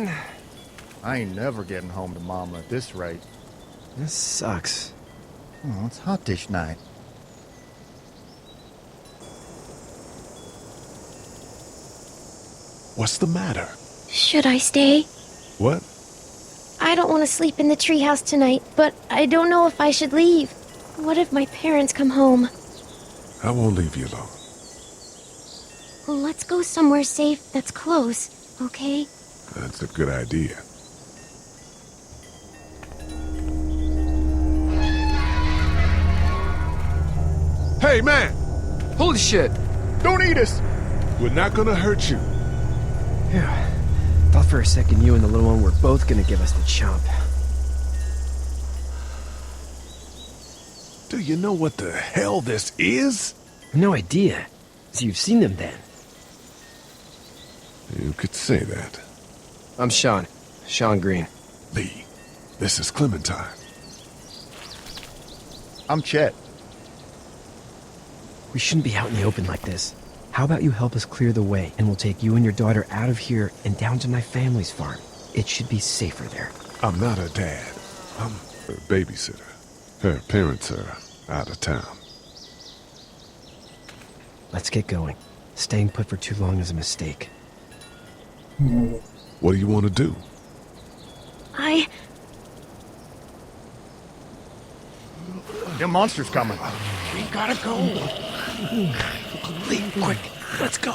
Sean. I ain't never getting home to Mama at this rate. This sucks. Oh, it's hot dish night. What's the matter? Should I stay? What? I don't want to sleep in the treehouse tonight, but I don't know if I should leave. What if my parents come home? I won't leave you alone. Let's go somewhere safe that's close, okay? That's a good idea. Hey, man! Holy shit! Don't eat us! We're not gonna hurt you. Yeah. Thought for a second you and the little one were both gonna give us the chomp. Do you know what the hell this is? No idea. So you've seen them then? You could say that. I'm Sean. Sean Green. Lee, this is Clementine. I'm Chet. We shouldn't be out in the open like this. How about you help us clear the way, and we'll take you and your daughter out of here and down to my family's farm. It should be safer there. I'm not her dad. I'm her babysitter. Her parents are out of town. Let's get going. Staying put for too long is a mistake. What do you want to do? The monster's coming. We gotta go. Lee, quick, let's go.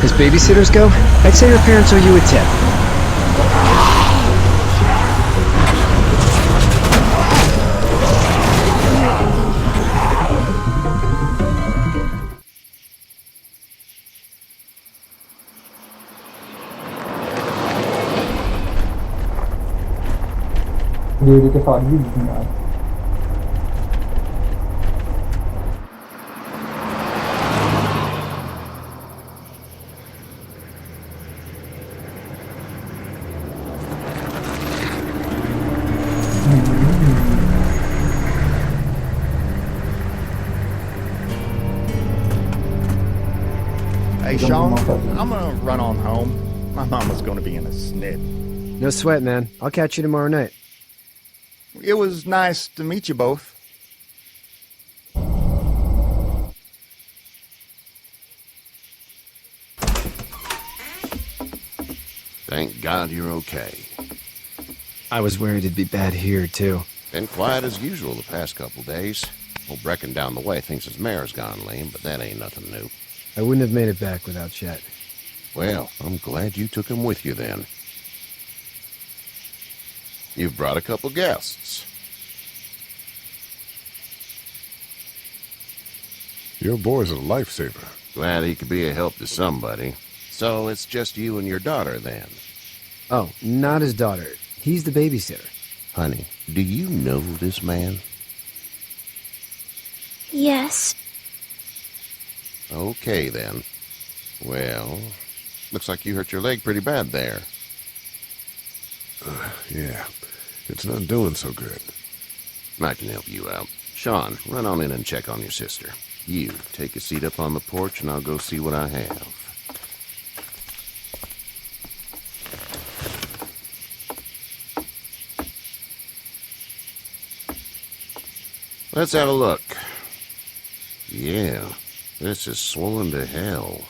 As babysitters go, I'd say your parents owe you a tip. Ele quer falar de vídeo, né? Hey, Sean, I'm gonna run on home. My mama's gonna be in a snit. No sweat, man. I'll catch you tomorrow night. It was nice to meet you both. Thank God you're okay. I was worried it'd be bad here, too. Been quiet as usual the past couple days. Old Brecken down the way thinks his mare's gone lame, but that ain't nothing new. I wouldn't have made it back without Chet. Well, I'm glad you took him with you then. You've brought a couple guests. Your boy's a lifesaver. Glad he could be a help to somebody. So it's just you and your daughter then? Oh, not his daughter. He's the babysitter. Honey, do you know this man? Yes. Okay then. Well, looks like you hurt your leg pretty bad there. Yeah, it's not doing so good. I can help you out. Sean, run on in and check on your sister. You, take a seat up on the porch and I'll go see what I have. Let's have a look. Yeah, this is swollen to hell.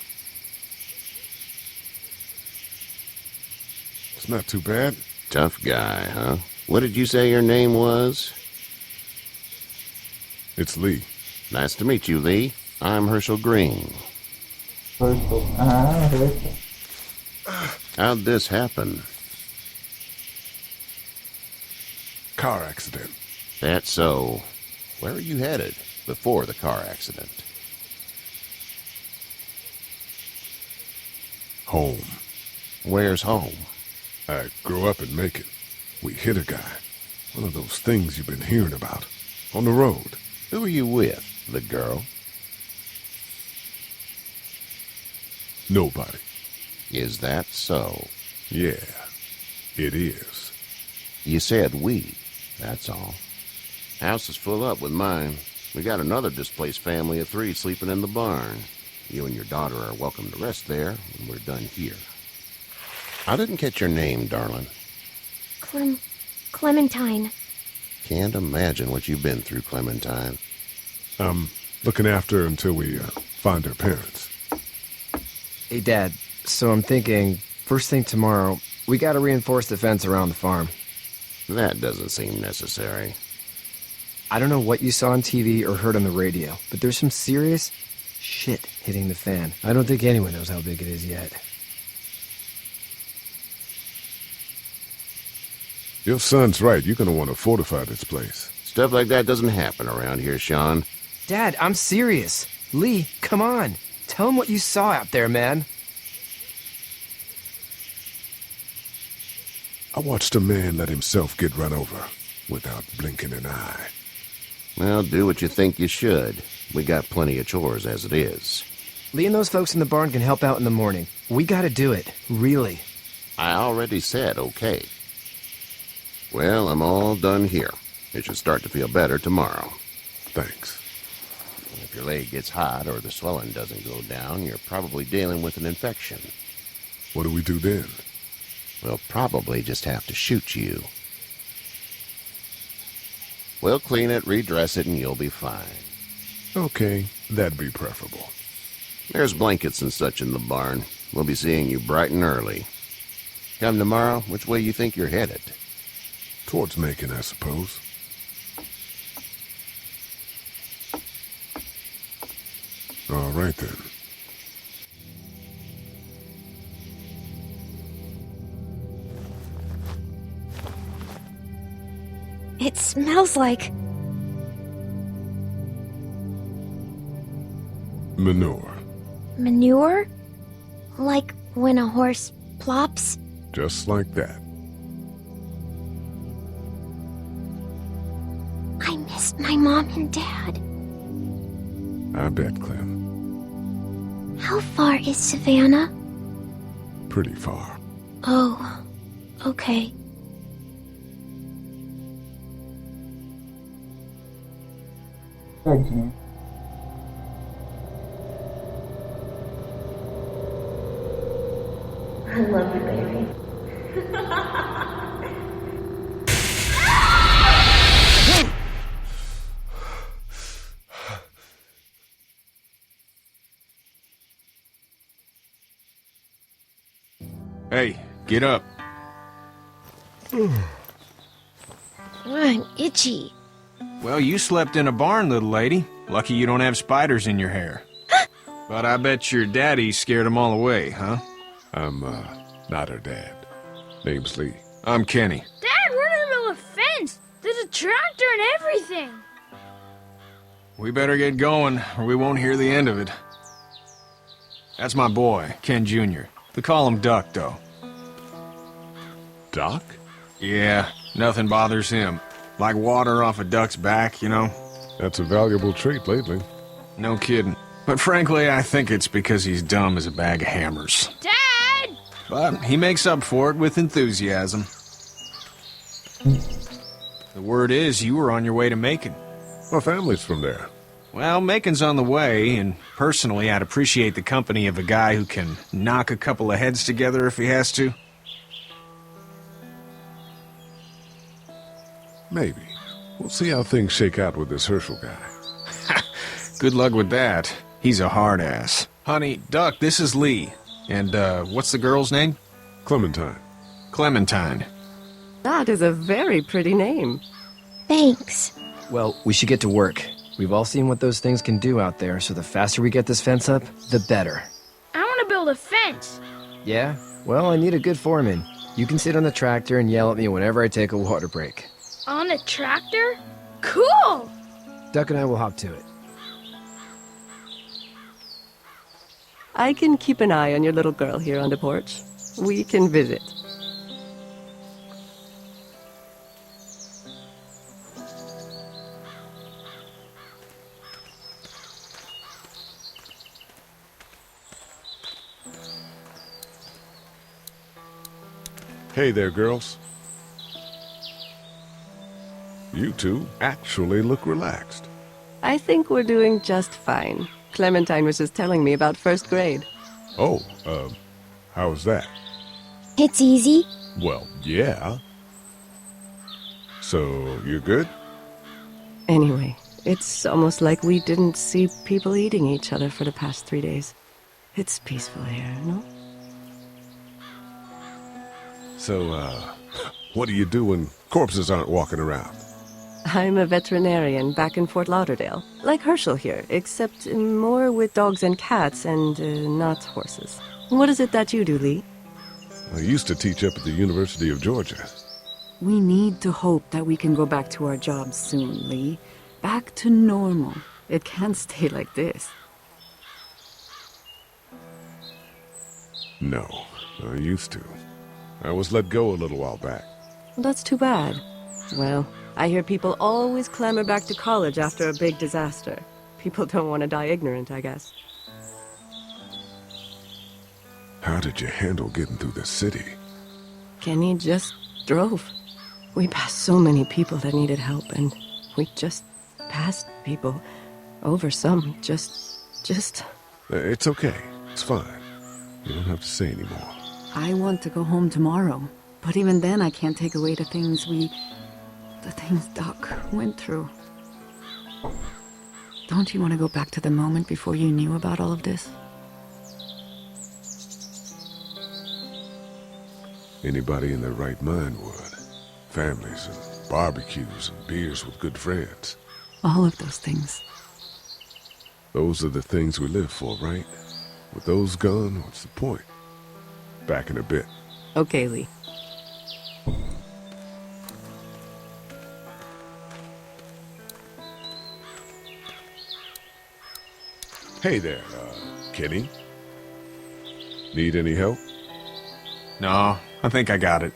It's not too bad. Tough guy, huh? What did you say your name was? It's Lee. Nice to meet you, Lee. I'm Herschel Green. Herschel. Ah, Herschel. How'd this happen? Car accident. That's so. Where are you headed before the car accident? Home. Where's home? I grew up in Macon. We hit a guy. One of those things you've been hearing about. On the road. Who are you with? The girl? Nobody. Is that so? Yeah, it is. You said we. That's all. House is full up with mine. We got another displaced family of 3 sleeping in the barn. You and your daughter are welcome to rest there when we're done here. I didn't catch your name, darling. Clementine. Can't imagine what you've been through, Clementine. I'm looking after her until we find her parents. Hey, Dad, so I'm thinking, first thing tomorrow, we gotta reinforce the fence around the farm. That doesn't seem necessary. I don't know what you saw on TV or heard on the radio, but there's some serious shit hitting the fan. I don't think anyone knows how big it is yet. Your son's right. You're gonna want to fortify this place. Stuff like that doesn't happen around here, Sean. Dad, I'm serious. Lee, come on. Tell him what you saw out there, man. I watched a man let himself get run over without blinking an eye. Well, do what you think you should. We got plenty of chores as it is. Lee and those folks in the barn can help out in the morning. We gotta do it. Really. I already said okay. Well, I'm all done here. It should start to feel better tomorrow. Thanks. If your leg gets hot or the swelling doesn't go down, you're probably dealing with an infection. What do we do then? We'll probably just have to shoot you. We'll clean it, redress it, and you'll be fine. Okay, that'd be preferable. There's blankets and such in the barn. We'll be seeing you bright and early. Come tomorrow, which way you think you're headed? Towards Macon, I suppose. All right, then. It smells like... Manure. manure? Like when a horse plops? Just like that. I miss my mom and dad. I bet, Clem. How far is Savannah? Pretty far. Oh, okay. Tadinha. I love you, baby. Hey, get up. I'm itchy. Well, you slept in a barn, little lady. Lucky you don't have spiders in your hair. But I bet your daddy scared them all away, huh? I'm, not her dad. Name's Lee. I'm Kenny. Dad, we're in the middle of a fence. There's a tractor and everything. We better get going, or we won't hear the end of it. That's my boy, Ken Jr. They call him Duck, though. Doc? Yeah, nothing bothers him. Like water off a duck's back, you know? That's a valuable trait lately. No kidding. But frankly, I think it's because he's dumb as a bag of hammers. Dad! But he makes up for it with enthusiasm. The word is you were on your way to Macon. My family's from there. Well, Macon's on the way, and personally, I'd appreciate the company of a guy who can knock a couple of heads together if he has to. Maybe. We'll see how things shake out with this Herschel guy. Good luck with that. He's a hard ass. Honey, Duck, this is Lee. And, what's the girl's name? Clementine. Clementine. That is a very pretty name. Thanks. Well, we should get to work. We've all seen what those things can do out there, so the faster we get this fence up, the better. I want to build a fence. Yeah? Well, I need a good foreman. You can sit on the tractor and yell at me whenever I take a water break. On a tractor? Cool! Duck and I will hop to it. I can keep an eye on your little girl here on the porch. We can visit. Hey there, girls. You two actually look relaxed. I think we're doing just fine. Clementine was just telling me about first grade. Oh, how was that? It's easy. Well, yeah. So, you're good? Anyway, it's almost like we didn't see people eating each other for the past 3 days. It's peaceful here, no? So, what do you do when corpses aren't walking around? I'm a veterinarian back in Fort Lauderdale. Like Herschel here, except more with dogs and cats and not horses. What is it that you do, Lee? I used to teach up at the University of Georgia. We need to hope that we can go back to our jobs soon, Lee. Back to normal. It can't stay like this. No, I used to. I was let go a little while back. That's too bad. Well, I hear people always clamor back to college after a big disaster. People don't want to die ignorant, I guess. How did you handle getting through the city? Kenny just drove. We passed so many people that needed help, and we just passed people. Over some, just... It's okay. It's fine. You don't have to say anymore. I want to go home tomorrow. But even then, I can't take away the things Doc went through. Don't you want to go back to the moment before you knew about all of this? Anybody in their right mind would. Families and barbecues and beers with good friends. All of those things. Those are the things we live for, right? With those gone, what's the point? Back in a bit. Okay, Lee. Hey there, Kenny. Need any help? No, I think I got it.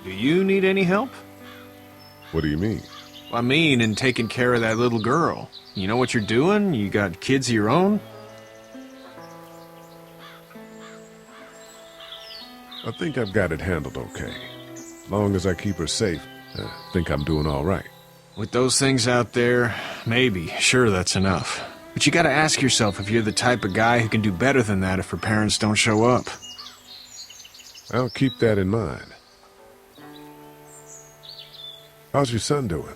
Do you need any help? What do you mean? I mean, in taking care of that little girl. You know what you're doing? You got kids of your own? I think I've got it handled okay. Long as I keep her safe, I think I'm doing all right. With those things out there, maybe, sure, that's enough. But you gotta ask yourself if you're the type of guy who can do better than that if her parents don't show up. I'll keep that in mind. How's your son doing?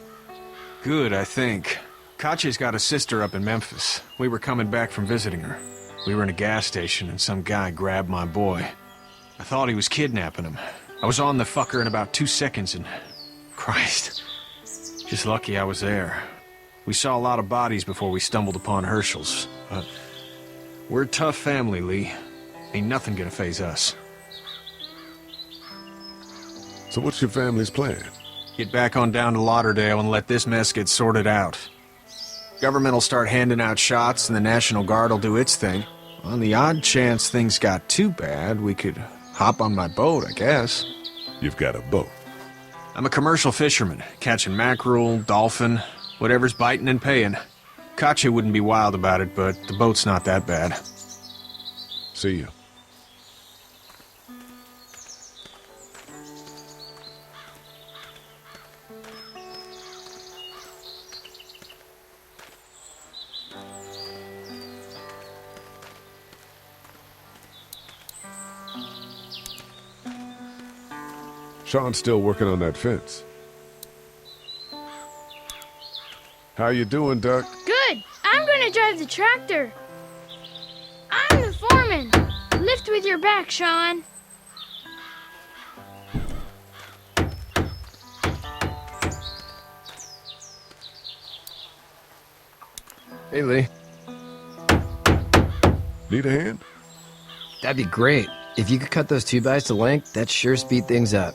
Good, I think. Katya's got a sister up in Memphis. We were coming back from visiting her. We were in a gas station and some guy grabbed my boy. I thought he was kidnapping him. I was on the fucker in about 2 seconds and... Christ. Just lucky I was there. We saw a lot of bodies before we stumbled upon Herschel's. But we're a tough family, Lee. Ain't nothing gonna faze us. So what's your family's plan? Get back on down to Lauderdale and let this mess get sorted out. Government will start handing out shots and the National Guard will do its thing. On the odd chance things got too bad, we could hop on my boat, I guess. You've got a boat. I'm a commercial fisherman, catching mackerel, dolphin, whatever's biting and paying. Katya wouldn't be wild about it, but the boat's not that bad. See you. Sean's still working on that fence. How you doing, Duck? Good. I'm gonna drive the tractor. I'm the foreman. Lift with your back, Sean. Hey, Lee. Need a hand? That'd be great. If you could cut those 2x to length, that'd sure speed things up.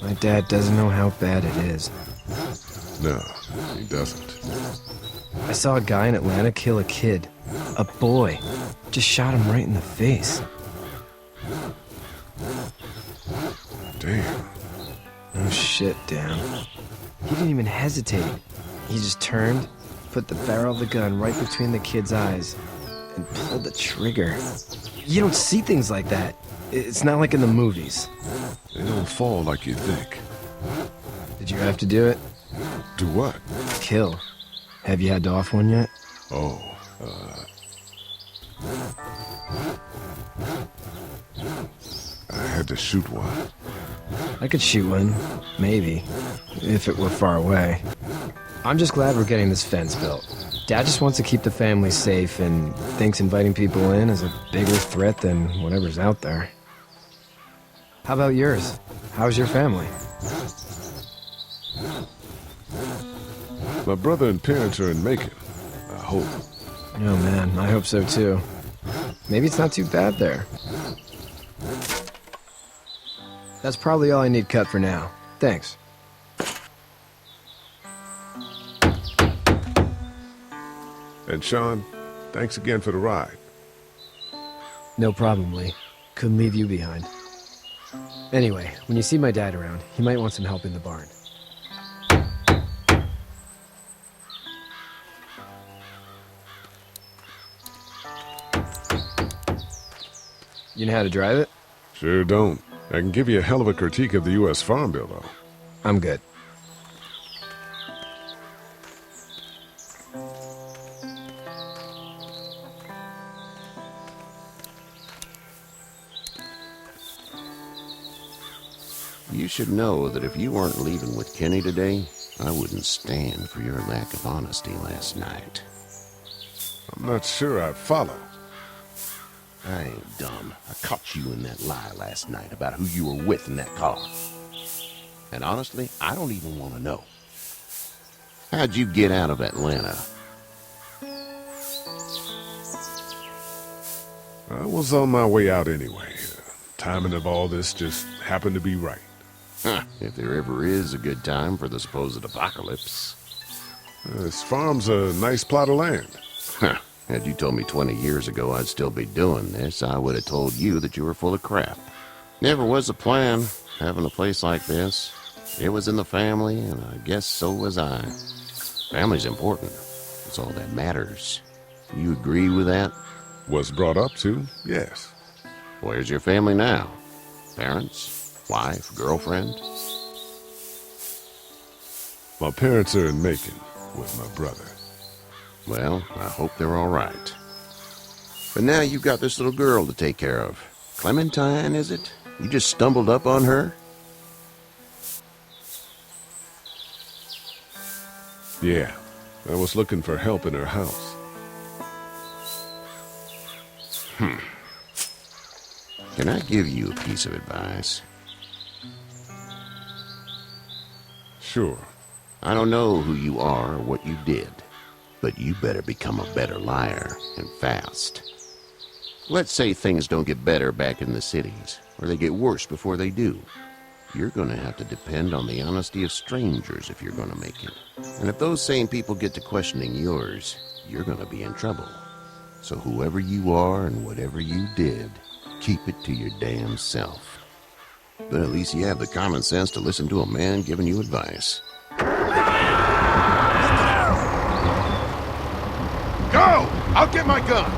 My dad doesn't know how bad it is. No, he doesn't. I saw a guy in Atlanta kill a kid. A boy. Just shot him right in the face. Damn. Oh shit, Dan. He didn't even hesitate. He just turned, put the barrel of the gun right between the kid's eyes, and pulled the trigger. You don't see things like that. It's not like in the movies. They don't fall like you think. Did you have to do it? Do what? Kill. Have you had to off one yet? Oh, I had to shoot one. I could shoot one, maybe, if it were far away. I'm just glad we're getting this fence built. Dad just wants to keep the family safe and thinks inviting people in is a bigger threat than whatever's out there. How about yours? How's your family? My brother and parents are in Macon. I hope. Oh man, I hope so too. Maybe it's not too bad there. That's probably all I need cut for now. Thanks. And Sean, thanks again for the ride. No problem, Lee. Couldn't leave you behind. Anyway, when you see my dad around, he might want some help in the barn. You know how to drive it? Sure don't. I can give you a hell of a critique of the U.S. Farm Bill, though. I'm good. You should know that if you weren't leaving with Kenny today, I wouldn't stand for your lack of honesty last night. I'm not sure I follow. I ain't dumb. I caught you in that lie last night about who you were with in that car. And honestly, I don't even want to know. How'd you get out of Atlanta? I was on my way out anyway. Timing of all this just happened to be right. Huh, if there ever is a good time for the supposed apocalypse. This farm's a nice plot of land. Huh. Had you told me 20 years ago I'd still be doing this, I would have told you that you were full of crap. Never was a plan, having a place like this. It was in the family, and I guess so was I. Family's important. It's all that matters. You agree with that? Was brought up to, yes. Where's your family now? Parents? Wife? Girlfriend? My parents are in Macon with my brother. Well, I hope they're all right. But now you've got this little girl to take care of. Clementine, is it? You just stumbled up on her? Yeah, I was looking for help in her house. Can I give you a piece of advice? Sure. I don't know who you are or what you did, but you better become a better liar, and fast. Let's say things don't get better back in the cities, or they get worse before they do. You're gonna have to depend on the honesty of strangers if you're gonna make it. And if those same people get to questioning yours, you're gonna be in trouble. So whoever you are and whatever you did, keep it to your damn self. But at least you have the common sense to listen to a man giving you advice. Go! I'll get my gun!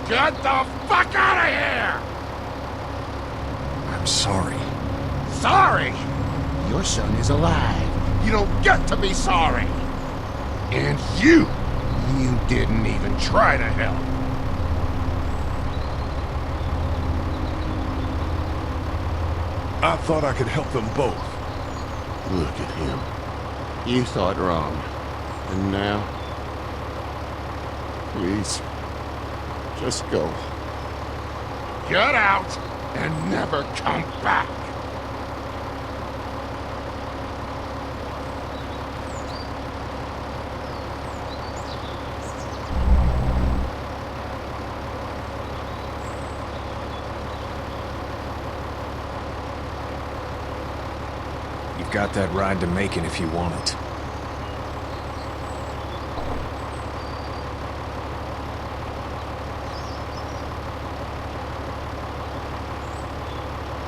Get the fuck out of here! I'm sorry. Sorry? Your son is alive. You don't get to be sorry. And you didn't even try to help. I thought I could help them both. Look at him. You thought wrong. And now... Please. Just go. Get out and never come back. You've got that ride to Macon if you want it.